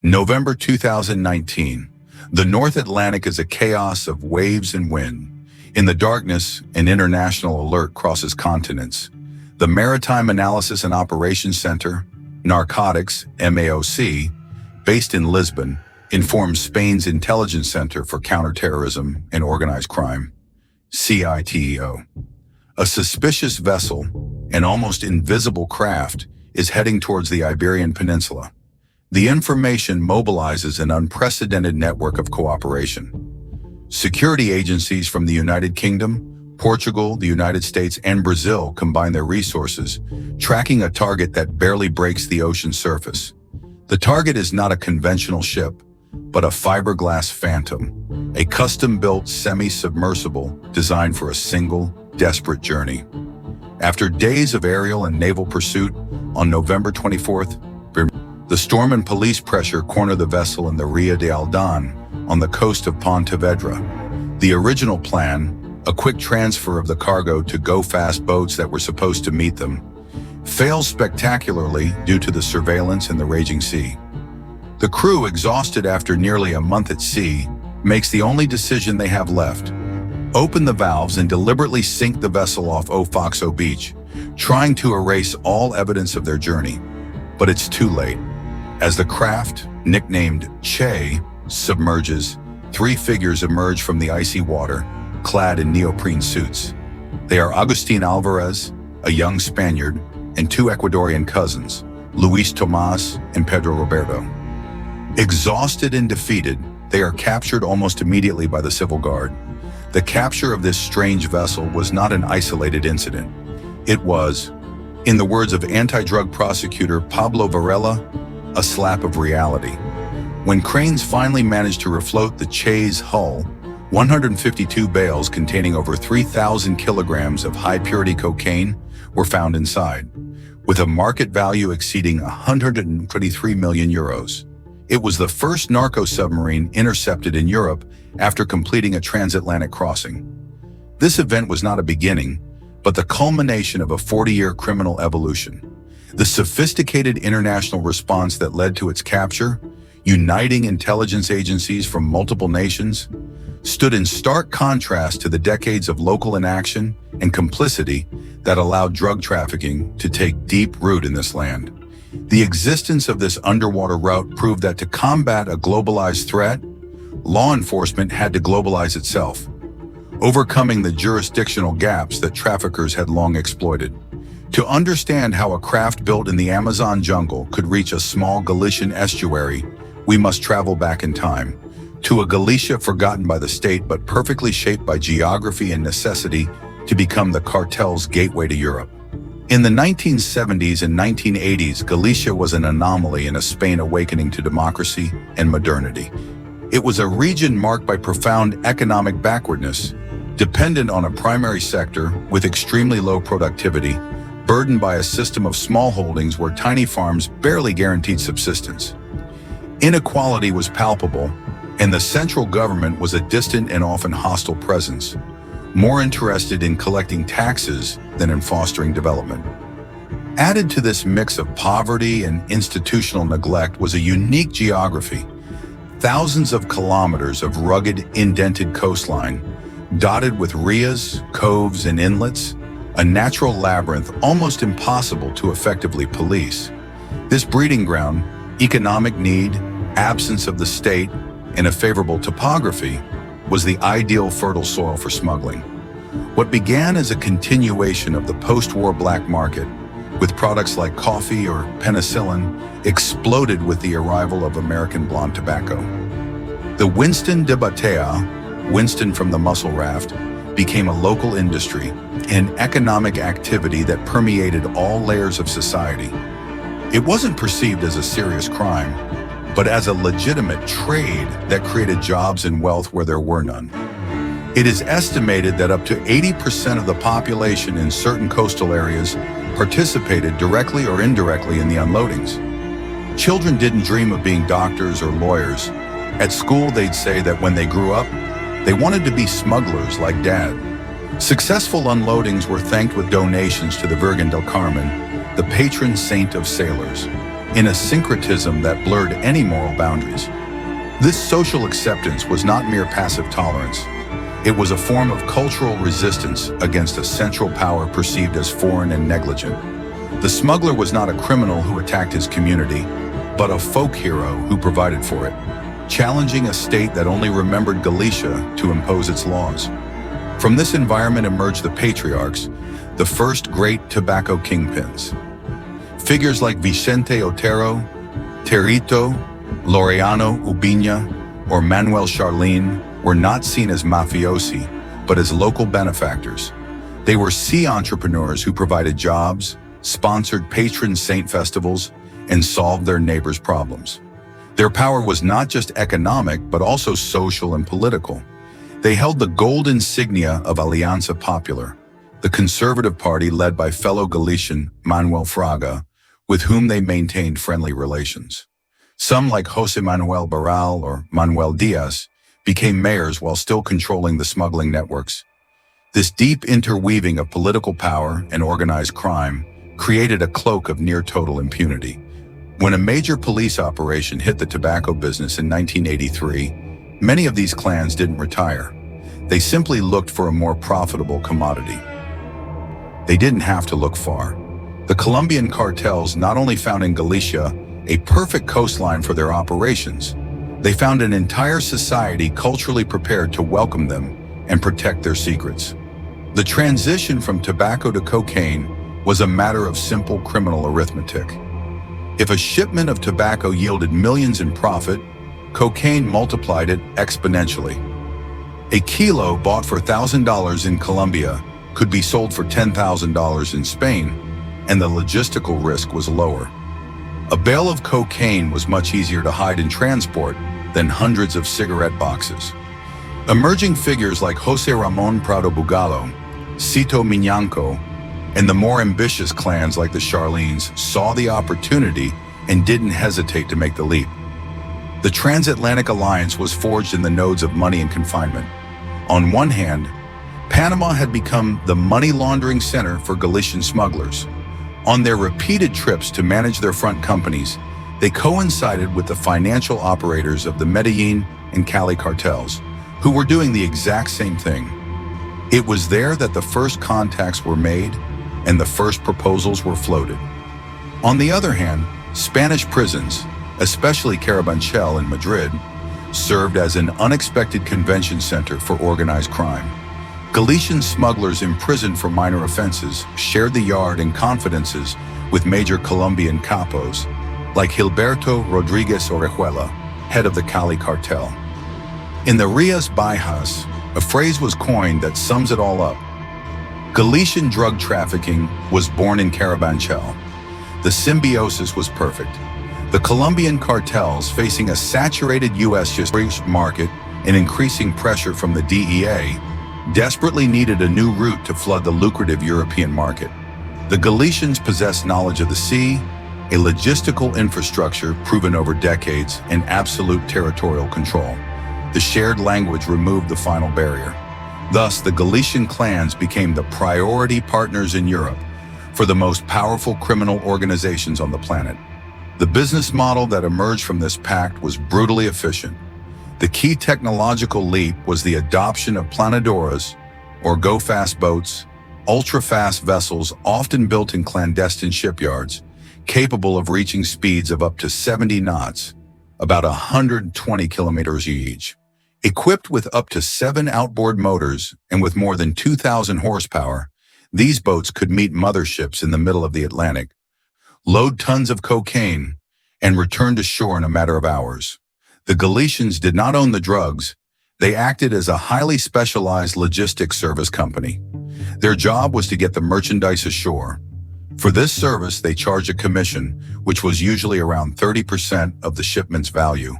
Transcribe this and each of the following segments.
November 2019. The North Atlantic is a chaos of waves and wind. In the darkness, an international alert crosses continents. The Maritime Analysis and Operations Center, Narcotics, MAOC, based in Lisbon, informs Spain's Intelligence Center for Counterterrorism and Organized Crime, CITEO. A suspicious vessel, an almost invisible craft, is heading towards the Iberian Peninsula. The information mobilizes an unprecedented network of cooperation. Security agencies from the United Kingdom, Portugal, the United States, and Brazil combine their resources, tracking a target that barely breaks the ocean surface. The target is not a conventional ship, but a fiberglass Phantom, a custom-built semi-submersible designed for a single, desperate journey. After days of aerial and naval pursuit, on November 24th, the storm and police pressure corner the vessel in the Ria de Aldan on the coast of Pontevedra. The original plan, a quick transfer of the cargo to go-fast boats that were supposed to meet them, fails spectacularly due to the surveillance and the raging sea. The crew, exhausted after nearly a month at sea, makes the only decision they have left: open the valves and deliberately sink the vessel off Ofoxo Beach, trying to erase all evidence of their journey. But it's too late. As the craft, nicknamed Che, submerges, three figures emerge from the icy water, clad in neoprene suits. They are Agustin Alvarez, a young Spaniard, and two Ecuadorian cousins, Luis Tomas and Pedro Roberto. Exhausted and defeated, they are captured almost immediately by the civil guard. The capture of this strange vessel was not an isolated incident. It was, in the words of anti-drug prosecutor Pablo Varela, a slap of reality. When cranes finally managed to refloat the Che's hull, 152 bales containing over 3,000 kilograms of high-purity cocaine were found inside, with a market value exceeding 123 million euros. It was the first narco submarine intercepted in Europe after completing a transatlantic crossing. This event was not a beginning, but the culmination of a 40-year criminal evolution. The sophisticated international response that led to its capture, uniting intelligence agencies from multiple nations, stood in stark contrast to the decades of local inaction and complicity that allowed drug trafficking to take deep root in this land. The existence of this underwater route proved that to combat a globalized threat, law enforcement had to globalize itself, overcoming the jurisdictional gaps that traffickers had long exploited. To understand how a craft built in the Amazon jungle could reach a small Galician estuary, we must travel back in time, to a Galicia forgotten by the state but perfectly shaped by geography and necessity to become the cartel's gateway to Europe. In the 1970s and 1980s, Galicia was an anomaly in a Spain awakening to democracy and modernity. It was a region marked by profound economic backwardness, dependent on a primary sector with extremely low productivity, burdened by a system of small holdings where tiny farms barely guaranteed subsistence. Inequality was palpable, and the central government was a distant and often hostile presence, more interested in collecting taxes than in fostering development. Added to this mix of poverty and institutional neglect was a unique geography: thousands of kilometers of rugged, indented coastline, dotted with rias, coves, and inlets, a natural labyrinth almost impossible to effectively police. This breeding ground, economic need, absence of the state, and a favorable topography was the ideal fertile soil for smuggling. What began as a continuation of the post-war black market, with products like coffee or penicillin, exploded with the arrival of American blonde tobacco. The Winston de Batea, Winston from the mussel raft, became a local industry, an economic activity that permeated all layers of society. It wasn't perceived as a serious crime, but as a legitimate trade that created jobs and wealth where there were none. It is estimated that up to 80% of the population in certain coastal areas participated directly or indirectly in the unloadings. Children didn't dream of being doctors or lawyers. At school, they'd say that when they grew up, they wanted to be smugglers like Dad. Successful unloadings were thanked with donations to the Virgen del Carmen, the patron saint of sailors. in a syncretism that blurred any moral boundaries. This social acceptance was not mere passive tolerance. It was a form of cultural resistance against a central power perceived as foreign and negligent. The smuggler was not a criminal who attacked his community, but a folk hero who provided for it, challenging a state that only remembered Galicia to impose its laws. From this environment emerged the patriarchs, the first great tobacco kingpins. Figures like Vicente Otero, Terito, Laureano Ubiña, or Manuel Charlene were not seen as mafiosi, but as local benefactors. They were sea entrepreneurs who provided jobs, sponsored patron saint festivals, and solved their neighbors' problems. Their power was not just economic, but also social and political. They held the gold insignia of Alianza Popular, the conservative party led by fellow Galician Manuel Fraga, with whom they maintained friendly relations. Some, like José Manuel Barral or Manuel Diaz, became mayors while still controlling the smuggling networks. This deep interweaving of political power and organized crime created a cloak of near-total impunity. When a major police operation hit the tobacco business in 1983, many of these clans didn't retire. They simply looked for a more profitable commodity. They didn't have to look far. The Colombian cartels not only found in Galicia a perfect coastline for their operations, they found an entire society culturally prepared to welcome them and protect their secrets. The transition from tobacco to cocaine was a matter of simple criminal arithmetic. If a shipment of tobacco yielded millions in profit, cocaine multiplied it exponentially. A kilo bought for $1,000 in Colombia could be sold for $10,000 in Spain, and the logistical risk was lower. A bale of cocaine was much easier to hide and transport than hundreds of cigarette boxes. Emerging figures like José Ramón Prado Bugallo, Cito Miñanco, and the more ambitious clans like the Charlenes saw the opportunity and didn't hesitate to make the leap. The transatlantic alliance was forged in the nodes of money and confinement. On one hand, Panama had become the money laundering center for Galician smugglers. On their repeated trips to manage their front companies, they coincided with the financial operators of the Medellin and Cali cartels, who were doing the exact same thing. It was there that the first contacts were made and the first proposals were floated. On the other hand, Spanish prisons, especially Carabanchel in Madrid, served as an unexpected convention center for organized crime. Galician smugglers imprisoned for minor offenses shared the yard and confidences with major Colombian capos, like Gilberto Rodriguez Orejuela, head of the Cali cartel. In the Rias Bajas, a phrase was coined that sums it all up. Galician drug trafficking was born in Carabanchel. The symbiosis was perfect. The Colombian cartels, facing a saturated U.S. market and increasing pressure from the DEA, desperately needed a new route to flood the lucrative European market. The Galicians possessed knowledge of the sea, a logistical infrastructure proven over decades, and absolute territorial control. The shared language removed the final barrier. Thus, the Galician clans became the priority partners in Europe for the most powerful criminal organizations on the planet. The business model that emerged from this pact was brutally efficient. The key technological leap was the adoption of planadoras, or go-fast boats, ultra-fast vessels often built in clandestine shipyards, capable of reaching speeds of up to 70 knots, about 120 kilometers each. Equipped with up to 7 outboard motors and with more than 2,000 horsepower, these boats could meet motherships in the middle of the Atlantic, load tons of cocaine, and return to shore in a matter of hours. The Galicians did not own the drugs. They acted as a highly specialized logistics service company. Their job was to get the merchandise ashore. For this service, they charged a commission, which was usually around 30% of the shipment's value,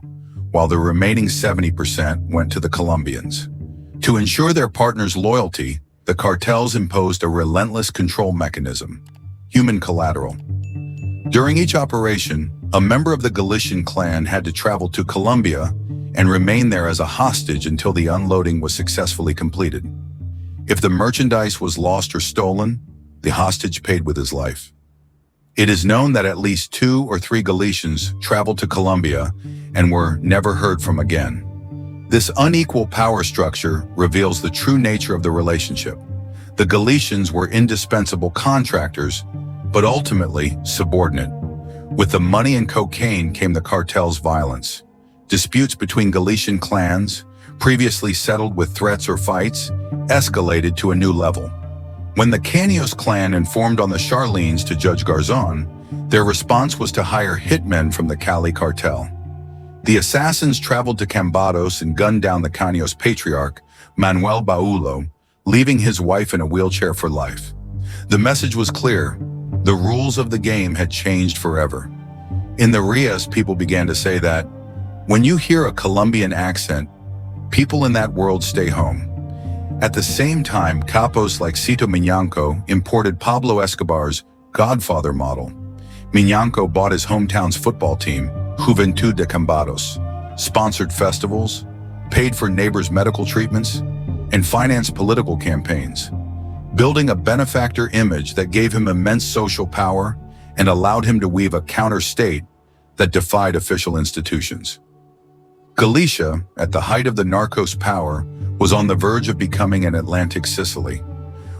while the remaining 70% went to the Colombians. To ensure their partners' loyalty, the cartels imposed a relentless control mechanism: human collateral. During each operation, a member of the Galician clan had to travel to Colombia and remain there as a hostage until the unloading was successfully completed. If the merchandise was lost or stolen, the hostage paid with his life. It is known that at least 2 or 3 Galicians traveled to Colombia and were never heard from again. This unequal power structure reveals the true nature of the relationship. The Galicians were indispensable contractors, but ultimately subordinate. With the money and cocaine came the cartel's violence. Disputes between Galician clans, previously settled with threats or fights, escalated to a new level. When the Caños clan informed on the Charlines to Judge Garzón, their response was to hire hitmen from the Cali cartel. The assassins traveled to Cambados and gunned down the Caños patriarch, Manuel Baulo, leaving his wife in a wheelchair for life. The message was clear. The rules of the game had changed forever. In the Rias, people began to say that, when you hear a Colombian accent, people in that world stay home. At the same time, capos like Cito Miñanco imported Pablo Escobar's Godfather model. Miñanco bought his hometown's football team, Juventud de Cambados, sponsored festivals, paid for neighbors' medical treatments, and financed political campaigns, building a benefactor image that gave him immense social power and allowed him to weave a counter-state that defied official institutions. Galicia, at the height of the Narcos power, was on the verge of becoming an Atlantic Sicily.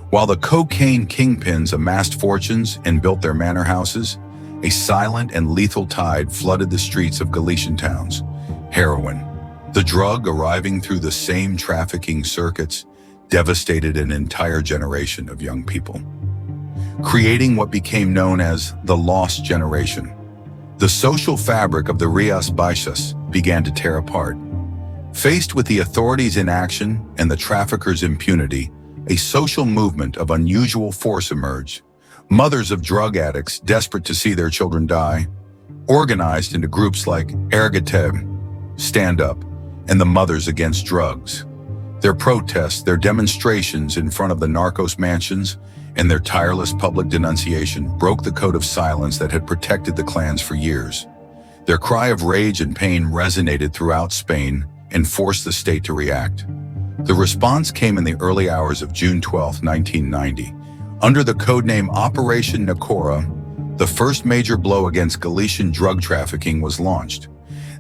While the cocaine kingpins amassed fortunes and built their manor houses, a silent and lethal tide flooded the streets of Galician towns. Heroin, the drug arriving through the same trafficking circuits, devastated an entire generation of young people, creating what became known as the Lost Generation. The social fabric of the Rias Baixas began to tear apart. Faced with the authorities' inaction and the traffickers' impunity, a social movement of unusual force emerged. Mothers of drug addicts, desperate to see their children die, organized into groups like Ergateb, Stand Up, and the Mothers Against Drugs. Their protests, their demonstrations in front of the Narcos mansions, and their tireless public denunciation broke the code of silence that had protected the clans for years. Their cry of rage and pain resonated throughout Spain and forced the state to react. The response came in the early hours of June 12, 1990. Under the codename Operation Nacora, the first major blow against Galician drug trafficking was launched.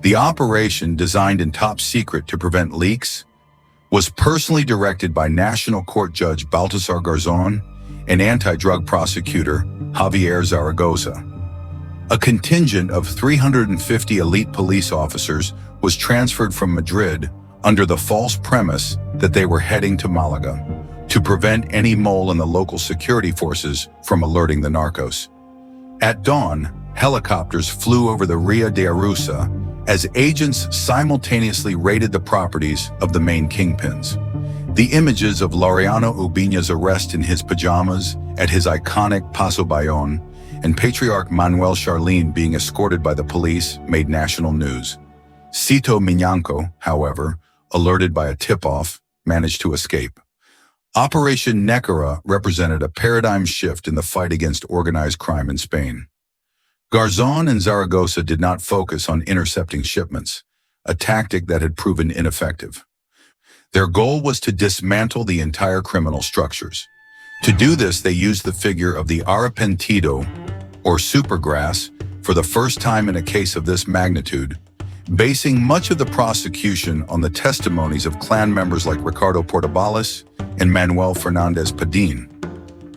The operation, designed in top secret to prevent leaks, was personally directed by National Court Judge Baltasar Garzón and anti-drug prosecutor Javier Zaragoza. A contingent of 350 elite police officers was transferred from Madrid under the false premise that they were heading to Malaga to prevent any mole in the local security forces from alerting the narcos. At dawn, helicopters flew over the Ria de Arusa as agents simultaneously raided the properties of the main kingpins. The images of Laureano Ubiña's arrest in his pajamas at his iconic Paso Bayón and Patriarch Manuel Charlín being escorted by the police made national news. Cito Miñanco, however, alerted by a tip-off, managed to escape. Operation Nacora represented a paradigm shift in the fight against organized crime in Spain. Garzón and Zaragoza did not focus on intercepting shipments, a tactic that had proven ineffective. Their goal was to dismantle the entire criminal structures. To do this, they used the figure of the arrepentido, or supergrass, for the first time in a case of this magnitude, basing much of the prosecution on the testimonies of clan members like Ricardo Portobales and Manuel Fernández Padín.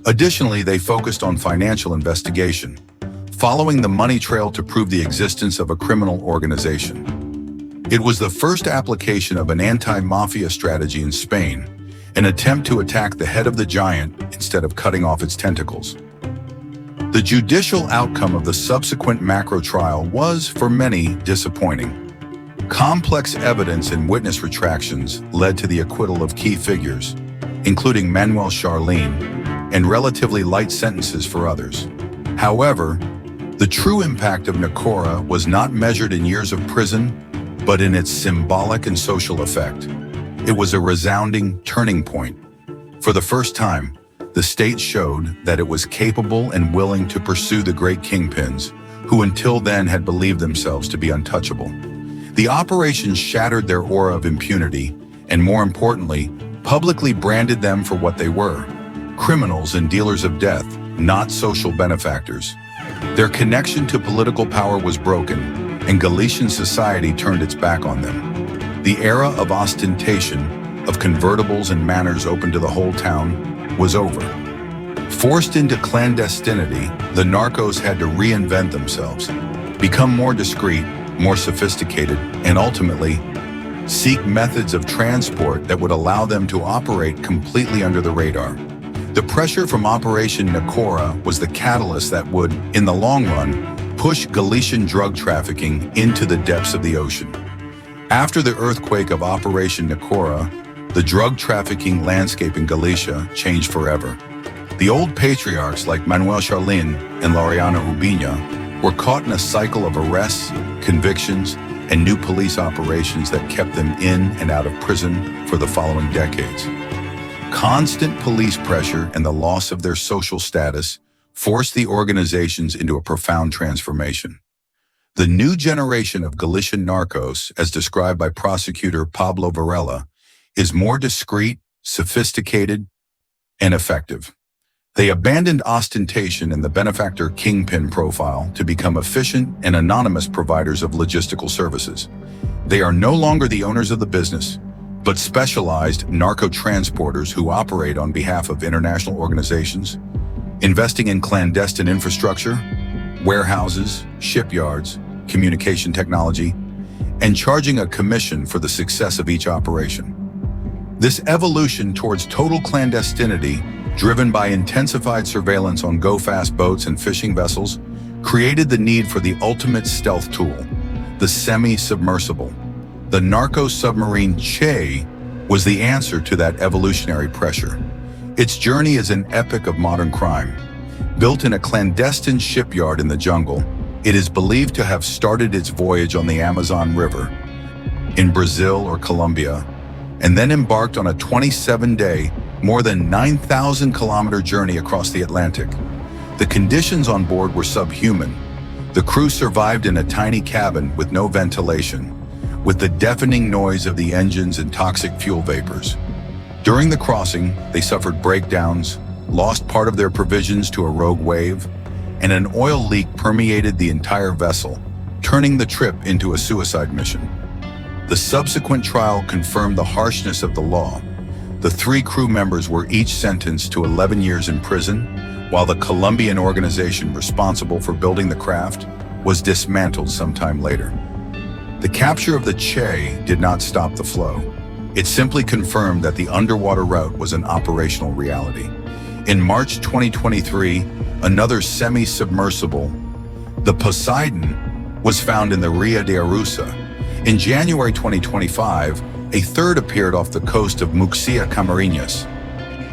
Additionally, they focused on financial investigation, following the money trail to prove the existence of a criminal organization. It was the first application of an anti-mafia strategy in Spain, an attempt to attack the head of the giant instead of cutting off its tentacles. The judicial outcome of the subsequent macro trial was, for many, disappointing. Complex evidence and witness retractions led to the acquittal of key figures, including Manuel Charlín, and relatively light sentences for others. However, the true impact of Nacora was not measured in years of prison, but in its symbolic and social effect. It was a resounding turning point. For the first time, the state showed that it was capable and willing to pursue the great kingpins, who until then had believed themselves to be untouchable. The operation shattered their aura of impunity, and more importantly, publicly branded them for what they were: criminals and dealers of death, not social benefactors. Their connection to political power was broken, and Galician society turned its back on them. The era of ostentation, of convertibles and manors open to the whole town, was over. Forced into clandestinity, the narcos had to reinvent themselves, become more discreet, more sophisticated, and ultimately seek methods of transport that would allow them to operate completely under the radar. The pressure from Operation Nacora was the catalyst that would, in the long run, push Galician drug trafficking into the depths of the ocean. After the earthquake of Operation Nacora, the drug trafficking landscape in Galicia changed forever. The old patriarchs like Manuel Charlin and Laureano Ubiña were caught in a cycle of arrests, convictions, and new police operations that kept them in and out of prison for the following decades. Constant police pressure and the loss of their social status forced the organizations into a profound transformation. The new generation of Galician narcos, as described by prosecutor Pablo Varela, is more discreet, sophisticated, and effective. They abandoned ostentation and the benefactor kingpin profile to become efficient and anonymous providers of logistical services. They are no longer the owners of the business, but specialized narco transporters who operate on behalf of international organizations, investing in clandestine infrastructure, warehouses, shipyards, communication technology, and charging a commission for the success of each operation. This evolution towards total clandestinity, driven by intensified surveillance on go-fast boats and fishing vessels, created the need for the ultimate stealth tool, the semi-submersible. The Narco Submarine Che was the answer to that evolutionary pressure. Its journey is an epic of modern crime. Built in a clandestine shipyard in the jungle, it is believed to have started its voyage on the Amazon River, in Brazil or Colombia, and then embarked on a 27-day, more than 9,000-kilometer journey across the Atlantic. The conditions on board were subhuman. The crew survived in a tiny cabin with no ventilation, with the deafening noise of the engines and toxic fuel vapors. During the crossing, they suffered breakdowns, lost part of their provisions to a rogue wave, and an oil leak permeated the entire vessel, turning the trip into a suicide mission. The subsequent trial confirmed the harshness of the law. The 3 crew members were each sentenced to 11 years in prison, while the Colombian organization responsible for building the craft was dismantled sometime later. The capture of the Che did not stop the flow. It simply confirmed that the underwater route was an operational reality. In March 2023, another semi-submersible, the Poseidon, was found in the Ria de Arousa. In January 2025, a third appeared off the coast of Muxia Camarines.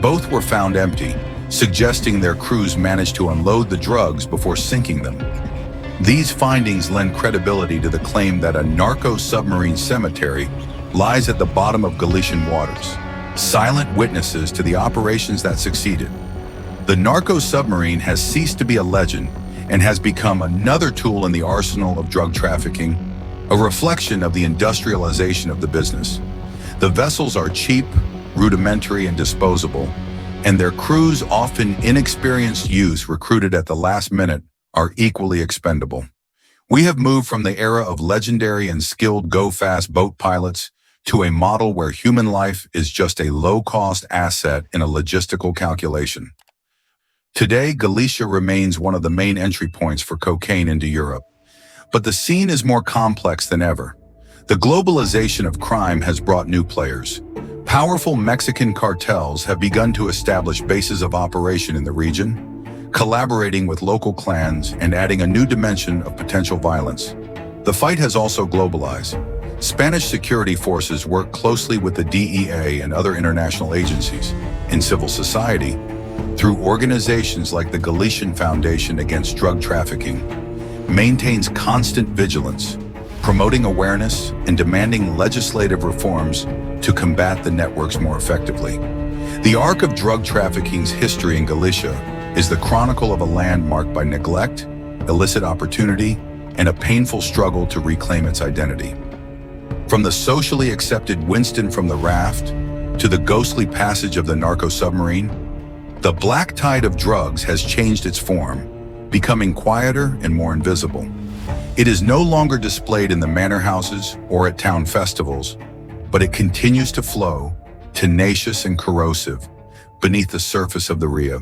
Both were found empty, suggesting their crews managed to unload the drugs before sinking them. These findings lend credibility to the claim that a narco submarine cemetery lies at the bottom of Galician waters, silent witnesses to the operations that succeeded. The narco submarine has ceased to be a legend and has become another tool in the arsenal of drug trafficking, a reflection of the industrialization of the business. The vessels are cheap, rudimentary, and disposable, and their crews, often inexperienced youths recruited at the last minute, are equally expendable. We have moved from the era of legendary and skilled go-fast boat pilots to a model where human life is just a low-cost asset in a logistical calculation. Today, Galicia remains one of the main entry points for cocaine into Europe. But the scene is more complex than ever. The globalization of crime has brought new players. Powerful Mexican cartels have begun to establish bases of operation in the region, collaborating with local clans and adding a new dimension of potential violence. The fight has also globalized. Spanish security forces work closely with the DEA and other international agencies. In civil society, through organizations like the Galician Foundation Against Drug Trafficking, maintains constant vigilance, promoting awareness and demanding legislative reforms to combat the networks more effectively. The arc of drug trafficking's history in Galicia is the chronicle of a land marked by neglect, illicit opportunity, and a painful struggle to reclaim its identity. From the socially accepted Winston from the raft to the ghostly passage of the narco submarine, the black tide of drugs has changed its form, becoming quieter and more invisible. It is no longer displayed in the manor houses or at town festivals, but it continues to flow, tenacious and corrosive, beneath the surface of the Rio.